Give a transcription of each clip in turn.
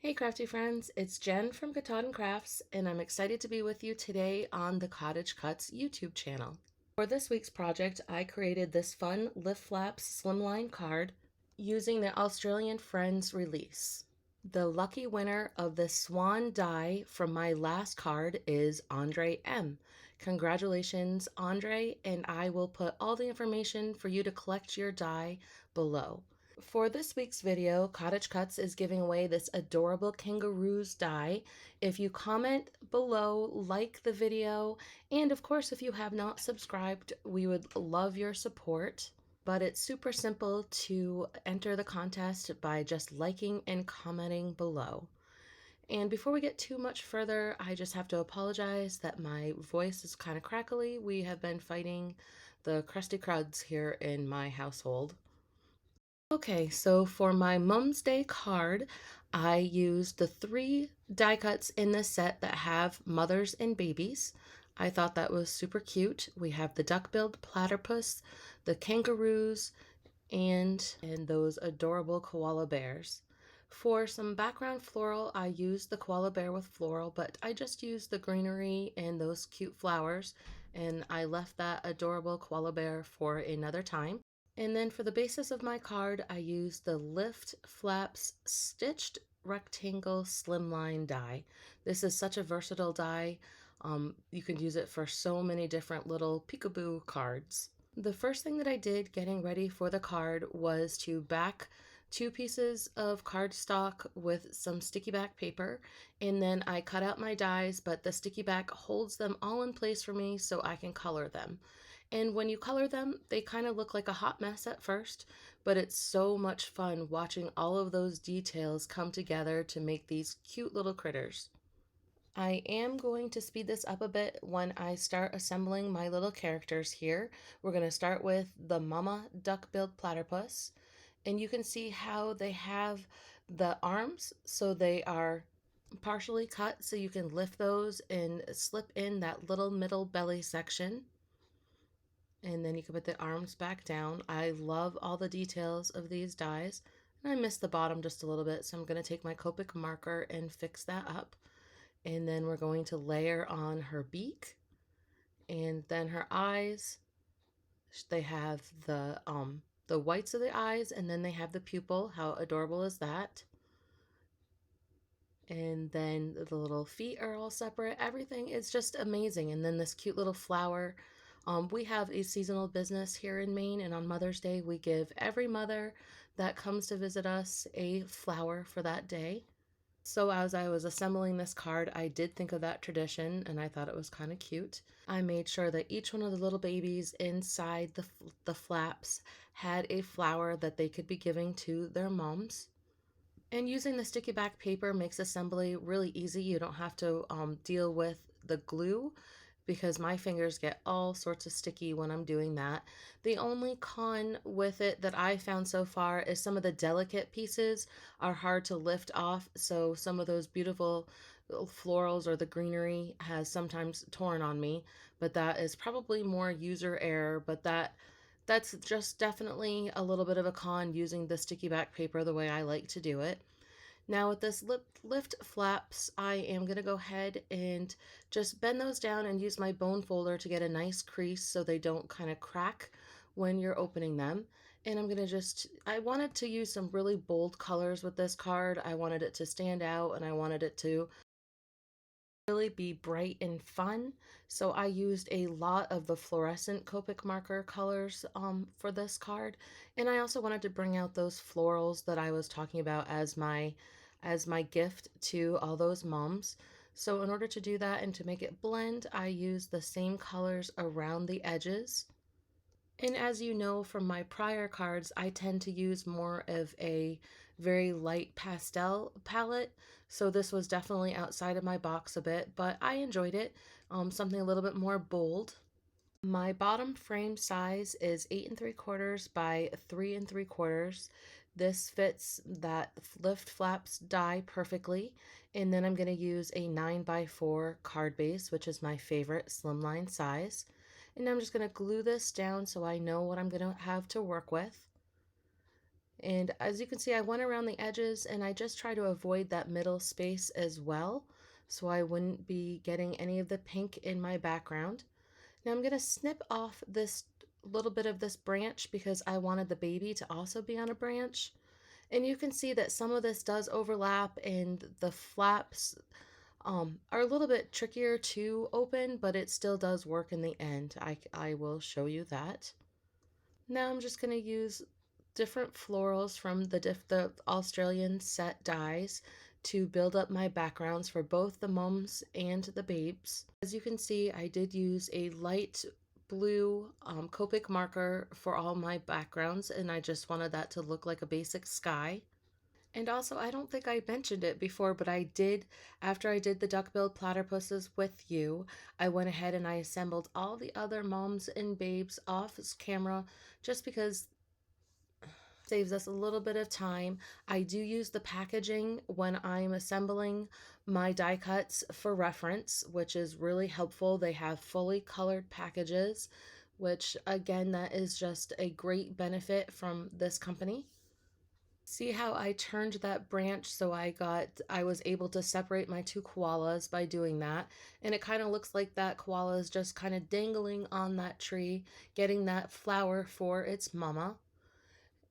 Hey Krafty Friends, it's Jen from Katahdin Krafts, and I'm excited to be with you today on the CottageCutz YouTube channel. For this week's project, I created this fun Lift Flaps Slimline card using the Australian Friends release. The lucky winner of the Swan die from my last card is Andre M. Congratulations, Andre, and I will put all the information for you to collect your die below. For this week's video, CottageCutz is giving away this adorable Kangaroos die. If you comment below, like the video, and of course, if you have not subscribed, we would love your support. But it's super simple to enter the contest by just liking and commenting below. And before we get too much further, I just have to apologize that my voice is kind of crackly. We have been fighting the crusty cruds here in my household. Okay, so for my Mum's Day card, I used the 3 die cuts in this set that have mothers and babies. I thought that was super cute. We have the duck-billed platypus, the kangaroos, and those adorable koala bears. For some background floral, I used the koala bear with floral, but I just used the greenery and those cute flowers, and I left that adorable koala bear for another time. And then for the basis of my card, I used the Lift Flaps Stitched Rectangle Slimline die. This is such a versatile die. You can use it for so many different little peekaboo cards. The first thing that I did getting ready for the card was to back 2 pieces of cardstock with some sticky back paper, and then I cut out my dies, but the sticky back holds them all in place for me so I can color them. And when you color them, they kind of look like a hot mess at first, but it's so much fun watching all of those details come together to make these cute little critters. I am going to speed this up a bit when I start assembling my little characters here. We're going to start with the mama duck-billed platypus, and you can see how they have the arms, so they are partially cut so you can lift those and slip in that little middle belly section. And then you can put the arms back down. I love all the details of these dies. And I missed the bottom just a little bit, so I'm going to take my Copic marker and fix that up. And then we're going to layer on her beak and then her eyes. They have the whites of the eyes, and then they have the pupil. How adorable is that? And then the little feet are all separate. Everything is just amazing. And then this cute little flower. We have a seasonal business here in Maine, and on Mother's Day, we give every mother that comes to visit us a flower for that day. So as I was assembling this card, I did think of that tradition, and I thought it was kind of cute. I made sure that each one of the little babies inside the flaps had a flower that they could be giving to their moms. And using the sticky back paper makes assembly really easy. You don't have to deal with the glue because my fingers get all sorts of sticky when I'm doing that. The only con with it that I found so far is some of the delicate pieces are hard to lift off. So some of those beautiful florals or the greenery has sometimes torn on me, but that is probably more user error, but that's just definitely a little bit of a con using the sticky back paper the way I like to do it. Now with this lift flaps, I am going to go ahead and just bend those down and use my bone folder to get a nice crease so they don't kind of crack when you're opening them. And I'm going to I wanted to use some really bold colors with this card. I wanted it to stand out, and I wanted it to really be bright and fun. So I used a lot of the fluorescent Copic marker colors for this card. And I also wanted to bring out those florals that I was talking about as my gift to all those moms. So in order to do that and to make it blend, I used the same colors around the edges. And as you know from my prior cards, I tend to use more of a very light pastel palette. So this was definitely outside of my box a bit, but I enjoyed it. Something a little bit more bold. My bottom frame size is 8 3/4 by 3 3/4. This fits that lift flaps die perfectly. And then I'm going to use a 9 by 4 card base, which is my favorite slimline size. And I'm just going to glue this down so I know what I'm going to have to work with. And as you can see, I went around the edges and I just try to avoid that middle space as well, so I wouldn't be getting any of the pink in my background. Now I'm going to snip off this little bit of this branch because I wanted the baby to also be on a branch. And you can see that some of this does overlap and the flaps are a little bit trickier to open, but it still does work in the end. I will show you that. Now I'm just going to use different florals from the Australian set dies to build up my backgrounds for both the mums and the babes. As you can see, I did use a light blue Copic marker for all my backgrounds, and I just wanted that to look like a basic sky. And also, I don't think I mentioned it before, but I did, after I did the duck-billed platypuses with you, I went ahead and I assembled all the other moms and babes off camera just because it saves us a little bit of time. I do use the packaging when I'm assembling my die cuts for reference, which is really helpful. They have fully colored packages, which again, that is just a great benefit from this company. See how I turned that branch so I was able to separate my two koalas by doing that. And it kind of looks like that koala is just kind of dangling on that tree, getting that flower for its mama.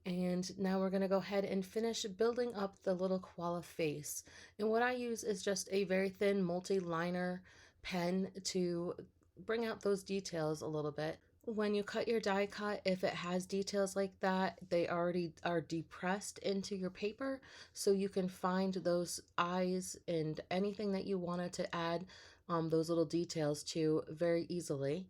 And now we're going to go ahead and finish building up the little koala face. And what I use is just a very thin multi-liner pen to bring out those details a little bit. When you cut your die cut, if it has details like that, they already are depressed into your paper, so you can find those eyes and anything that you wanted to add those little details to very easily.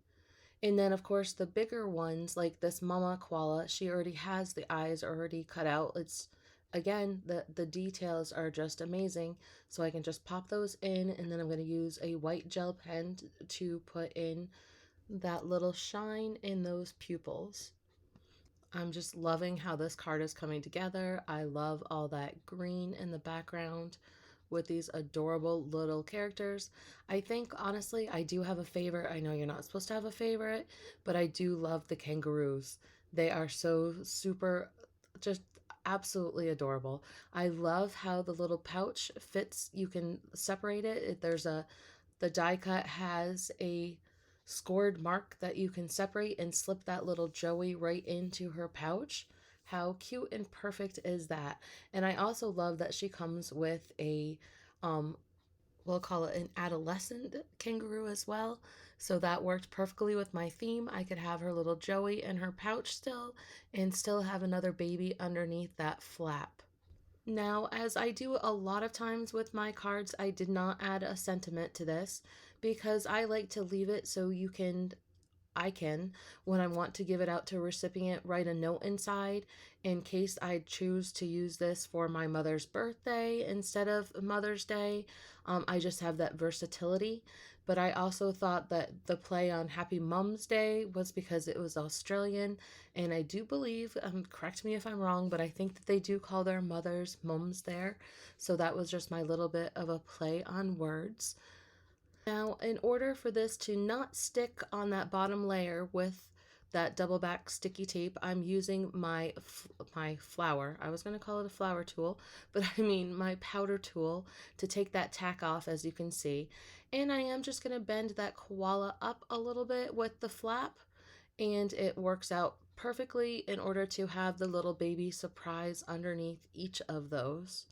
And then, of course, the bigger ones, like this mama koala, she already has the eyes already cut out. It's, again, the details are just amazing. So I can just pop those in, and then I'm going to use a white gel pen to put in that little shine in those pupils. I'm just loving how this card is coming together. I love all that green in the background with these adorable little characters. I think, honestly, I do have a favorite. I know you're not supposed to have a favorite, but I do love the kangaroos. They are so super, just absolutely adorable. I love how the little pouch fits. You can separate it. The die cut has a scored mark that you can separate and slip that little Joey right into her pouch. How cute and perfect is that? And I also love that she comes with a we'll call it an adolescent kangaroo as well. So that worked perfectly with my theme. I could have her little Joey in her pouch still and still have another baby underneath that flap. Now, as I do a lot of times with my cards, I did not add a sentiment to this because I like to leave it so I can, when I want to give it out to a recipient, write a note inside in case I choose to use this for my mother's birthday instead of Mother's Day. I just have that versatility. But I also thought that the play on Happy Mum's Day was because it was Australian. And I do believe, correct me if I'm wrong, but I think that they do call their mothers mums there. So that was just my little bit of a play on words. Now, in order for this to not stick on that bottom layer with that double back sticky tape, I'm using my flower. I was going to call it a flower tool, but I mean my powder tool to take that tack off, as you can see. And I am just going to bend that koala up a little bit with the flap, and it works out perfectly in order to have the little baby surprise underneath each of those.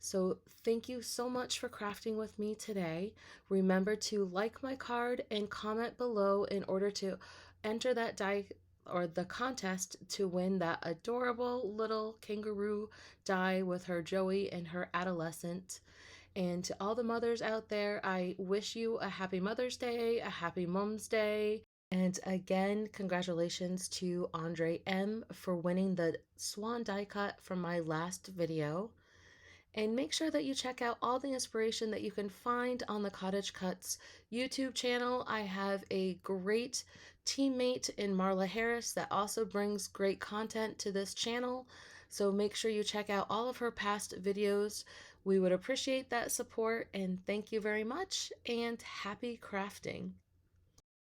So thank you so much for crafting with me today. Remember to like my card and comment below in order to enter that die or the contest to win that adorable little kangaroo die with her Joey and her adolescent. And to all the mothers out there, I wish you a happy Mother's Day, a happy Mom's Day. And again, congratulations to Andre M for winning the Swan die cut from my last video. And make sure that you check out all the inspiration that you can find on the CottageCutz YouTube channel. I have a great teammate in Marla Harris that also brings great content to this channel. So make sure you check out all of her past videos. We would appreciate that support, and thank you very much, and happy crafting.